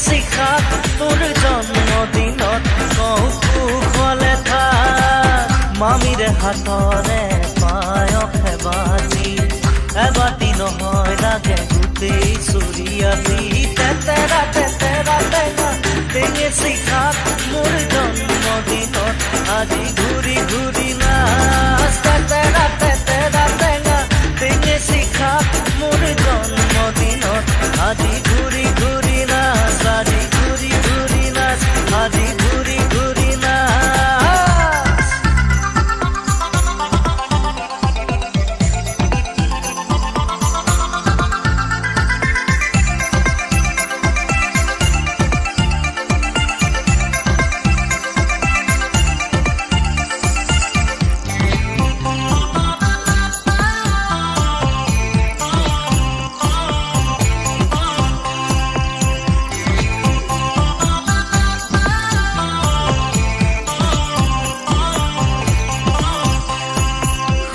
শিখা তোৰ জন্মদিনত কুশলে থাক মামীৰে হাতৰে পায়স এবাতি নহয় লাগে গোটেই চুৰিয়াতি তেতেৰা টেঙা টেঙে শিখা মোৰ জন্মদিনত আজি ঘূৰি ঘূৰি নাচ তেতেৰা টেঙা টেঙে শিখা মোৰ জন্মদিনত আজি ঘূৰি ঘূৰি নাচ আজি ঘূৰি ঘূৰি নাচ আজি ঘূৰি ঘূৰি নাচ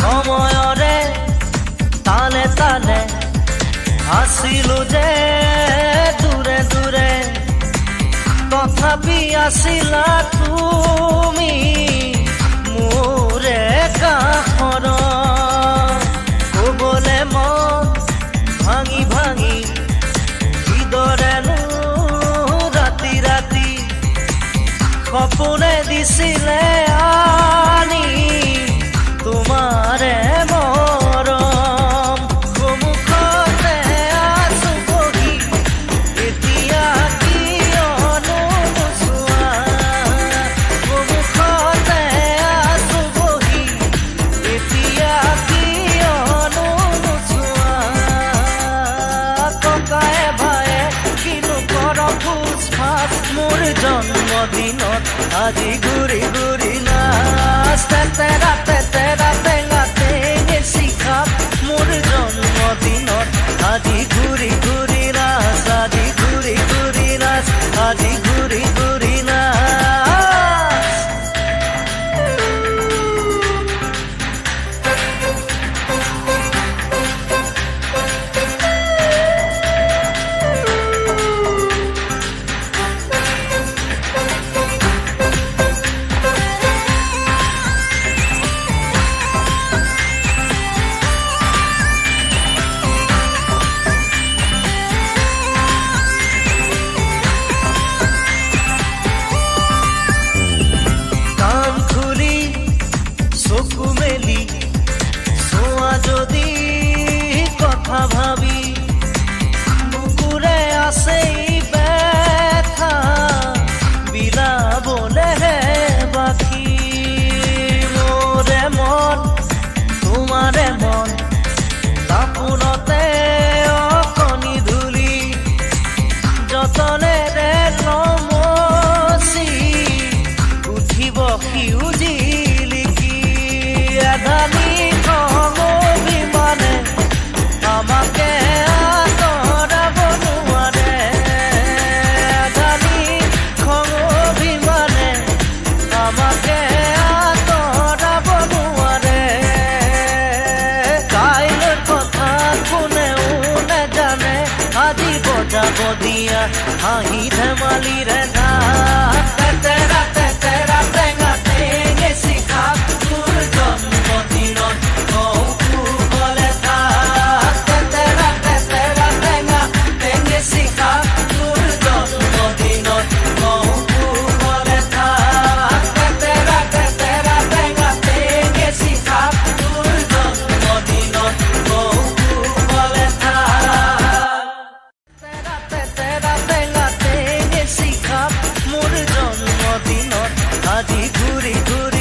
সময়ৰে তালে তালে আছিলো যে দূৰে দূৰে তথাপি আছিলা তুমি মোৰে কাষৰ ক'বলে মন ভাঙি ভাঙি কিদৰেনো ৰাতি ৰাতি সপোনে দিছিলে আনি তোমাৰে মৰম সন্মুখতে আছো বহি এতিয়া কিয়নো নোচোৱা সন্মুখতে আছো বহি এতিয়া কিয়নো নোচোৱা ককায়ে ভায়ে কিনো কৰ ফুচ ফাচ মোৰ জন্মদিনত আজি ঘূৰি ঘূৰি নাচ তেতেৰা টেঙা টেঙে শিখা মোৰ জন্মদিনত আজি ঘূৰি ঘূৰি নাচ আজি ঘূৰি ঘূৰি নাচ আজি ঘূৰি ঘূৰি নাচ চকু মেলি চোৱা যদি কথা ভাবি বুকুৰে আছে ব্যথা বিলাবলেহে বাকী মোৰে মন তোমাৰে মন দাপোনতে অকণি ধূলি যতনেৰে নমচি উঠিব সিউজি ধানি খং অভিমানে আমাকে আঁতৰাব নোৱাৰে ধানি খং অভিমানে আমাকে আঁতৰাব নোৱাৰে কাইলৈৰ কথা কোনেও নেজানে আজি বজাব দিয়া হাঁহি ধেমালিৰে নাচ তেতেৰা টেঙা টেঙে শিখা তোৰ জন্মদিনত কুশলে থাক তেতেৰা টেঙা টেঙে শিখা তোৰ জন্মদিনত কুশলে থাক তেতেৰা টেঙা টেঙে শিখা তোৰ জন্মদিনত কুশলে থাক তেতেৰা টেঙা টেঙে শিখা মোৰ জন্মদিনত আজি ঘূৰি ঘূৰি